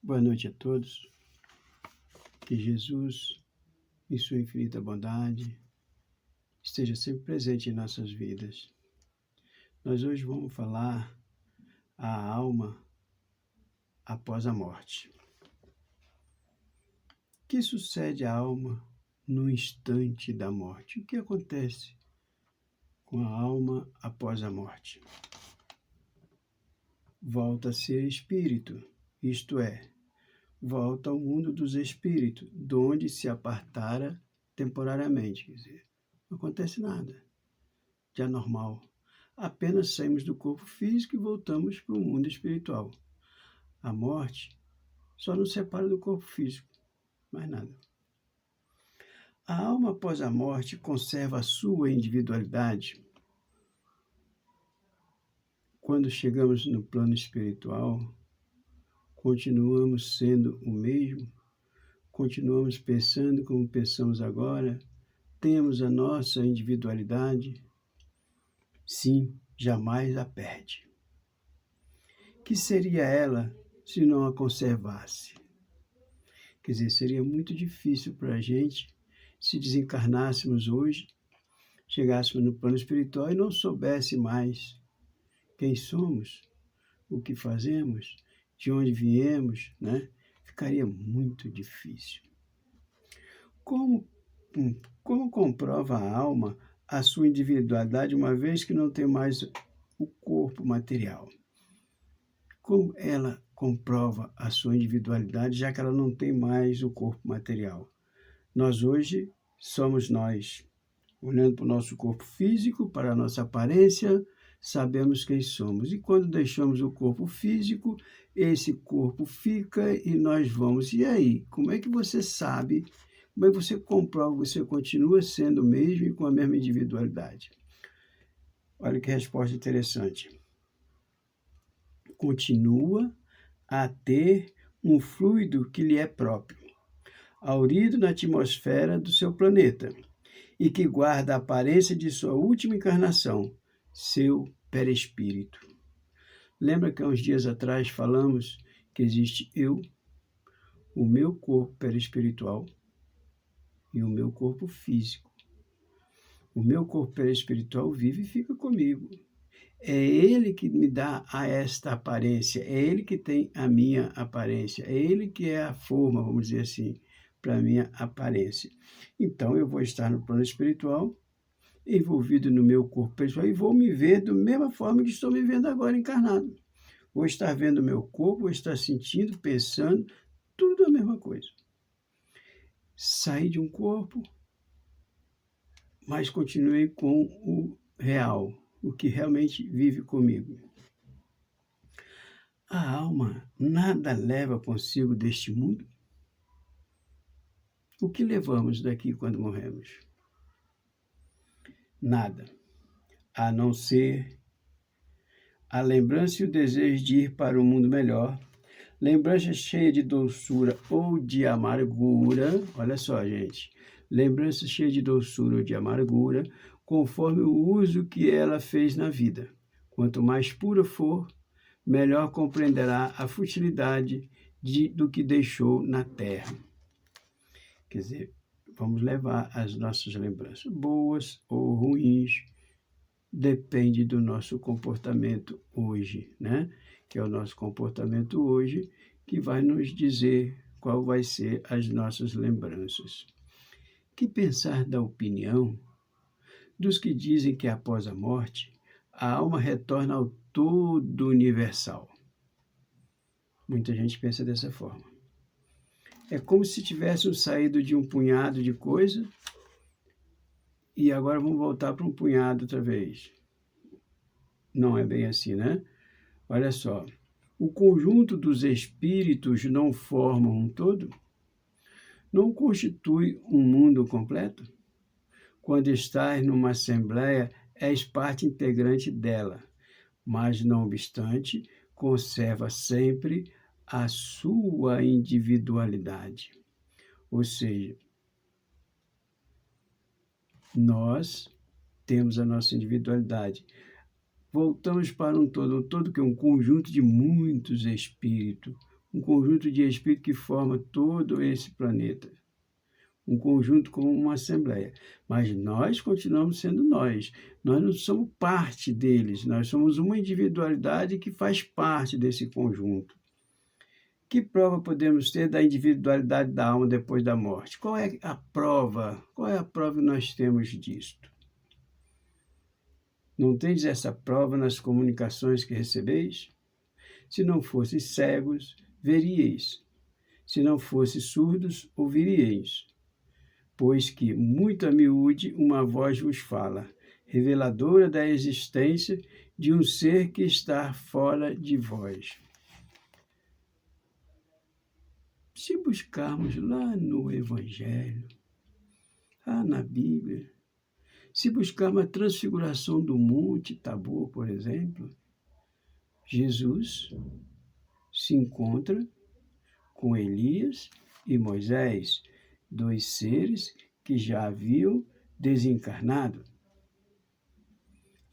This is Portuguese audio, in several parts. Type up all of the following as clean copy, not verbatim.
Boa noite a todos. Que Jesus, em sua infinita bondade, esteja sempre presente em nossas vidas. Nós hoje vamos falar a alma após a morte. O que sucede à alma no instante da morte? O que acontece com a alma após a morte? Volta a ser espírito, isto é, volta ao mundo dos espíritos, de onde se apartara temporariamente. Quer dizer, não acontece nada de anormal. Apenas saímos do corpo físico e voltamos para o mundo espiritual. A morte só nos separa do corpo físico, mais nada. A alma após a morte conserva a sua individualidade. Quando chegamos no plano espiritual, continuamos sendo o mesmo, continuamos pensando como pensamos agora, temos a nossa individualidade. Sim, jamais a perde. Que seria ela se não a conservasse? Quer dizer, seria muito difícil para a gente se desencarnássemos hoje, chegássemos no plano espiritual e não soubesse mais quem somos, o que fazemos, de onde viemos, né? Ficaria muito difícil. Como comprova a alma a sua individualidade, uma vez que não tem mais o corpo material? Como ela comprova a sua individualidade, já que ela não tem mais o corpo material? Nós hoje somos nós. Olhando para o nosso corpo físico, para a nossa aparência, sabemos quem somos. E quando deixamos o corpo físico, esse corpo fica e nós vamos. E aí, como é que você sabe, como é que você comprova que você continua sendo o mesmo e com a mesma individualidade? Olha que resposta interessante. Continua a ter um fluido que lhe é próprio, haurido na atmosfera do seu planeta, e que guarda a aparência de sua última encarnação, seu perispírito. Lembra que há uns dias atrás falamos que existe eu, o meu corpo perispiritual e o meu corpo físico. O meu corpo perispiritual vive e fica comigo. É ele que me dá a esta aparência, é ele que tem a minha aparência, é ele que é a forma, vamos dizer assim, para a minha aparência. Então, eu vou estar no plano espiritual, envolvido no meu corpo pessoal, e vou me ver da mesma forma que estou me vendo agora encarnado. Vou estar vendo o meu corpo, vou estar sentindo, pensando, tudo a mesma coisa. Saí de um corpo, mas continuei com o real, o que realmente vive comigo. A alma nada leva consigo deste mundo. O que levamos daqui quando morremos? Nada, a não ser a lembrança e o desejo de ir para um mundo melhor, lembrança cheia de doçura ou de amargura, olha só, gente, lembrança cheia de doçura ou de amargura, conforme o uso que ela fez na vida. Quanto mais pura for, melhor compreenderá a futilidade do que deixou na terra. Quer dizer, vamos levar as nossas lembranças, boas ou ruins, depende do nosso comportamento hoje, né? Que é o nosso comportamento hoje que vai nos dizer qual vai ser as nossas lembranças. Que pensar da opinião dos que dizem que após a morte, a alma retorna ao todo universal? Muita gente pensa dessa forma. É como se tivéssemos saído de um punhado de coisa e agora vamos voltar para um punhado outra vez. Não é bem assim, né? Olha só, o conjunto dos espíritos não forma um todo? Não constitui um mundo completo? Quando estás numa assembleia, és parte integrante dela, mas, não obstante, conserva sempre a sua individualidade. Ou seja, nós temos a nossa individualidade. Voltamos para um todo que é um conjunto de muitos espíritos, um conjunto de espíritos que forma todo esse planeta, um conjunto como uma assembleia. Mas nós continuamos sendo nós não somos parte deles, nós somos uma individualidade que faz parte desse conjunto. Que prova podemos ter da individualidade da alma depois da morte? Qual é a prova? Qual é a prova que nós temos disto? Não tendes essa prova nas comunicações que recebeis? Se não fosseis cegos, veríeis. Se não fosseis surdos, ouviríeis. Pois que, muito a miúde, uma voz vos fala, reveladora da existência de um ser que está fora de vós. Se buscarmos lá no Evangelho, lá na Bíblia, se buscarmos a transfiguração do Monte Tabor, por exemplo, Jesus se encontra com Elias e Moisés, dois seres que já haviam desencarnado.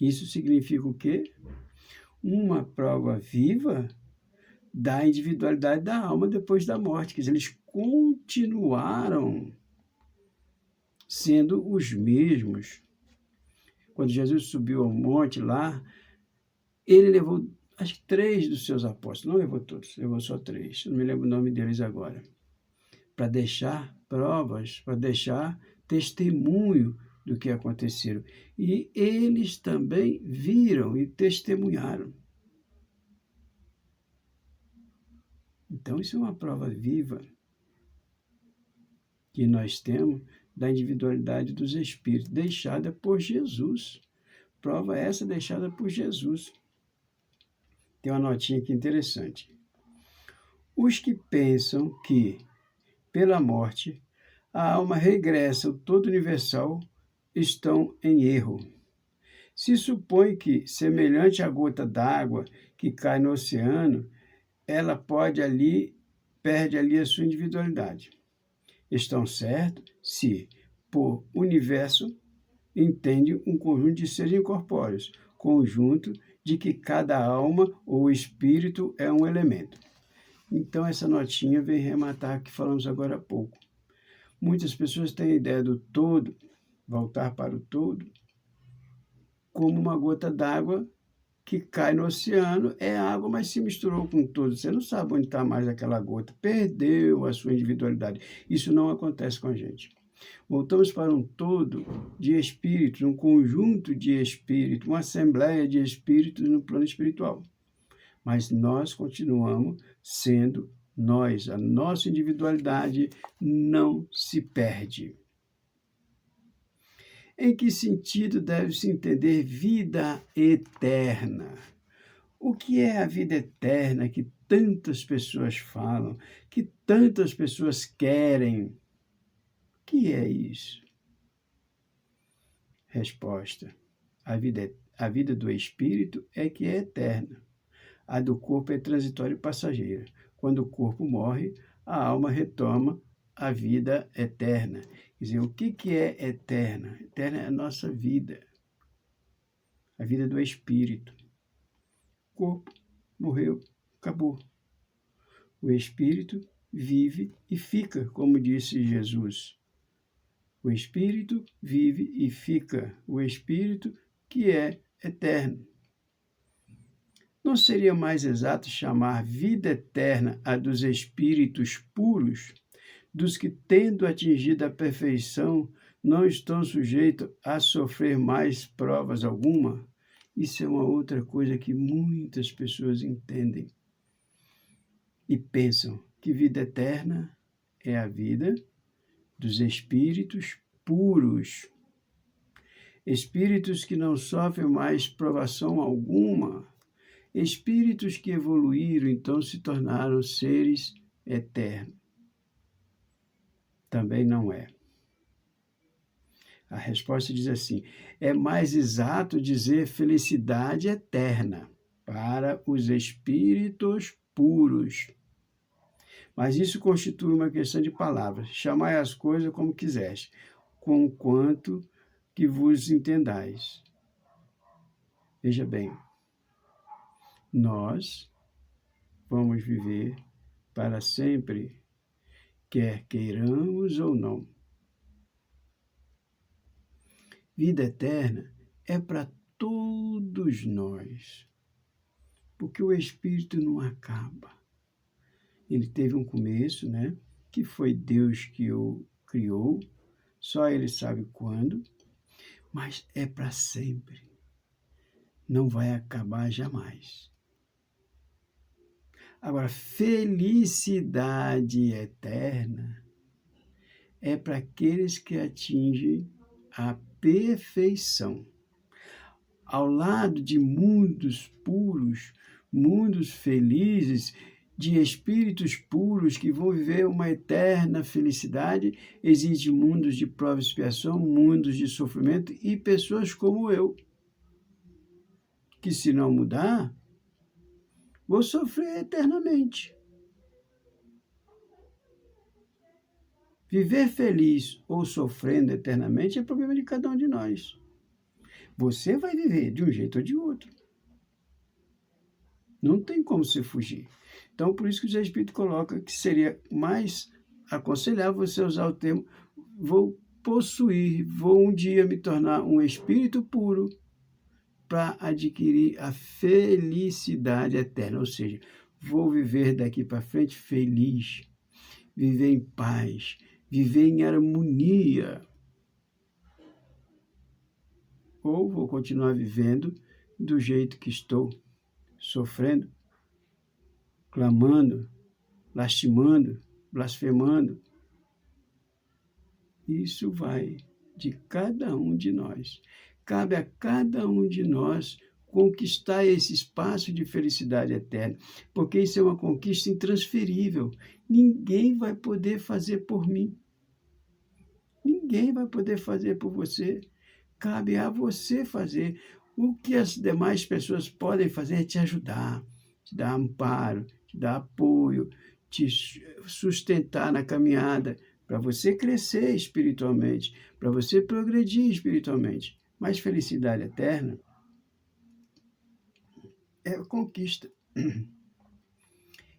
Isso significa o quê? Uma prova viva da individualidade da alma depois da morte, quer dizer, eles continuaram sendo os mesmos. Quando Jesus subiu ao monte lá, ele levou, acho que 3 dos seus apóstolos, não levou todos, levou só 3, não me lembro o nome deles agora, para deixar provas, para deixar testemunho do que aconteceu. E eles também viram e testemunharam. Então, isso é uma prova viva que nós temos da individualidade dos espíritos, deixada por Jesus. Prova essa deixada por Jesus. Tem uma notinha aqui interessante. Os que pensam que, pela morte, a alma regressa ao todo universal estão em erro. Se supõe que, semelhante à gota d'água que cai no oceano, ela perde ali a sua individualidade. Estão certos se, por universo, entende um conjunto de seres incorpóreos, conjunto de que cada alma ou espírito é um elemento. Então, essa notinha vem rematar o que falamos agora há pouco. Muitas pessoas têm a ideia do todo, voltar para o todo, como uma gota d'água que cai no oceano, é água, mas se misturou com tudo. Você não sabe onde está mais aquela gota, perdeu a sua individualidade. Isso não acontece com a gente. Voltamos para um todo de espíritos, um conjunto de espíritos, uma assembleia de espíritos no plano espiritual. Mas nós continuamos sendo nós. A nossa individualidade não se perde. Em que sentido deve-se entender vida eterna? O que é a vida eterna que tantas pessoas falam, que tantas pessoas querem? O que é isso? Resposta: a vida do espírito é que é eterna. A do corpo é transitória e passageira. Quando o corpo morre, a alma retoma a vida eterna. Quer dizer, o que é eterna? Eterna é a nossa vida, a vida do espírito. O corpo morreu, acabou. O espírito vive e fica, como disse Jesus. O espírito vive e fica, o espírito que é eterno. Não seria mais exato chamar vida eterna a dos espíritos puros, dos que, tendo atingido a perfeição, não estão sujeitos a sofrer mais provas alguma? Isso é uma outra coisa que muitas pessoas entendem e pensam que vida eterna é a vida dos espíritos puros. Espíritos que não sofrem mais provação alguma. Espíritos que evoluíram, então se tornaram seres eternos. Também não é. A resposta diz assim: é mais exato dizer felicidade eterna para os espíritos puros. Mas isso constitui uma questão de palavras. Chamai as coisas como quiseres, conquanto que vos entendais. Veja bem, nós vamos viver para sempre, quer queiramos ou não. Vida eterna é para todos nós, porque o Espírito não acaba. Ele teve um começo, né? Que foi Deus que o criou, só Ele sabe quando, mas é para sempre. Não vai acabar jamais. Agora, felicidade eterna é para aqueles que atingem a perfeição. Ao lado de mundos puros, mundos felizes, de espíritos puros que vão viver uma eterna felicidade, existem mundos de prova e expiação, mundos de sofrimento e pessoas como eu, que se não mudar, vou sofrer eternamente. Viver feliz ou sofrendo eternamente é problema de cada um de nós. Você vai viver de um jeito ou de outro. Não tem como você fugir. Então, por isso que o Espírito coloca que seria mais aconselhável você usar o termo vou possuir, vou um dia me tornar um espírito puro para adquirir a felicidade eterna. Ou seja, vou viver daqui para frente feliz, viver em paz, viver em harmonia. Ou vou continuar vivendo do jeito que estou, sofrendo, clamando, lastimando, blasfemando. Isso vai de cada um de nós. Cabe a cada um de nós conquistar esse espaço de felicidade eterna, porque isso é uma conquista intransferível. Ninguém vai poder fazer por mim. Ninguém vai poder fazer por você. Cabe a você fazer. O que as demais pessoas podem fazer é te ajudar, te dar amparo, te dar apoio, te sustentar na caminhada, para você crescer espiritualmente, para você progredir espiritualmente. Mas felicidade eterna é conquista.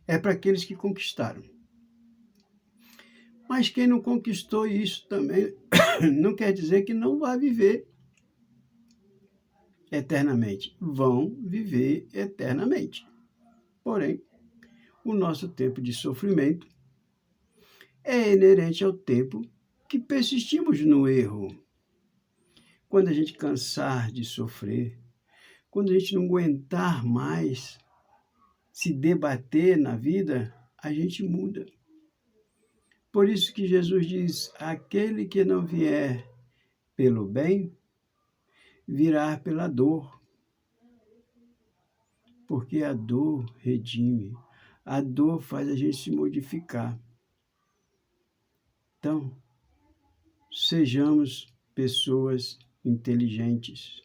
É para aqueles que conquistaram. Mas quem não conquistou isso também não quer dizer que não vai viver eternamente. Vão viver eternamente. Porém, o nosso tempo de sofrimento é inerente ao tempo que persistimos no erro. Quando a gente cansar de sofrer, quando a gente não aguentar mais se debater na vida, a gente muda. Por isso que Jesus diz, aquele que não vier pelo bem, virá pela dor. Porque a dor redime, a dor faz a gente se modificar. Então, sejamos pessoas inteligentes,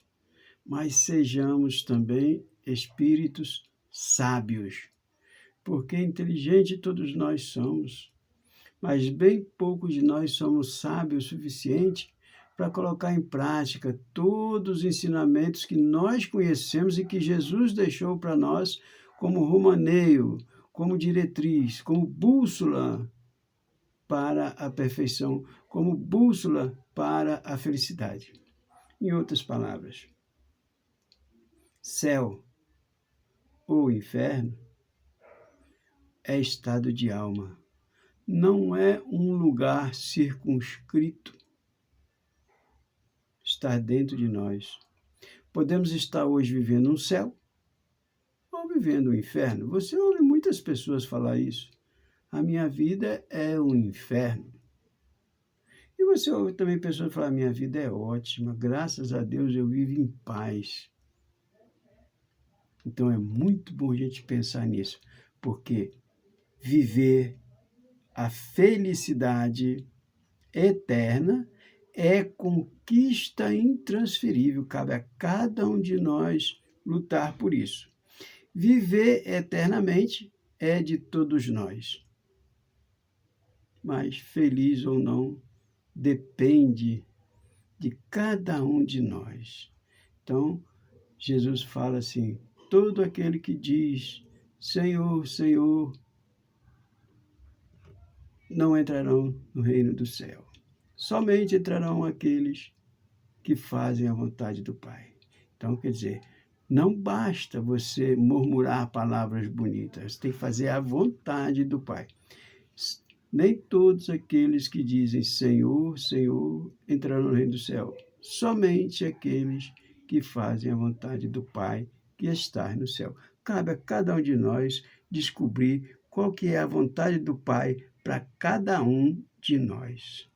mas sejamos também espíritos sábios, porque inteligente todos nós somos, mas bem poucos de nós somos sábios o suficiente para colocar em prática todos os ensinamentos que nós conhecemos e que Jesus deixou para nós como romaneio, como diretriz, como bússola para a perfeição, como bússola para a felicidade. Em outras palavras, céu ou inferno é estado de alma, não é um lugar circunscrito. Está dentro de nós. Podemos estar hoje vivendo um céu ou vivendo um inferno. Você ouve muitas pessoas falar isso. A minha vida é um inferno. E você ouve também pessoas falar, a minha vida é ótima, graças a Deus eu vivo em paz. Então é muito bom a gente pensar nisso, porque viver a felicidade eterna é conquista intransferível, cabe a cada um de nós lutar por isso. Viver eternamente é de todos nós, mas feliz ou não depende de cada um de nós. Então, Jesus fala assim, todo aquele que diz, Senhor, Senhor, não entrarão no reino do céu. Somente entrarão aqueles que fazem a vontade do Pai. Então, quer dizer, não basta você murmurar palavras bonitas, você tem que fazer a vontade do Pai. Nem todos aqueles que dizem Senhor, Senhor, entrarão no reino do céu. Somente aqueles que fazem a vontade do Pai que está no céu. Cabe a cada um de nós descobrir qual que é a vontade do Pai para cada um de nós.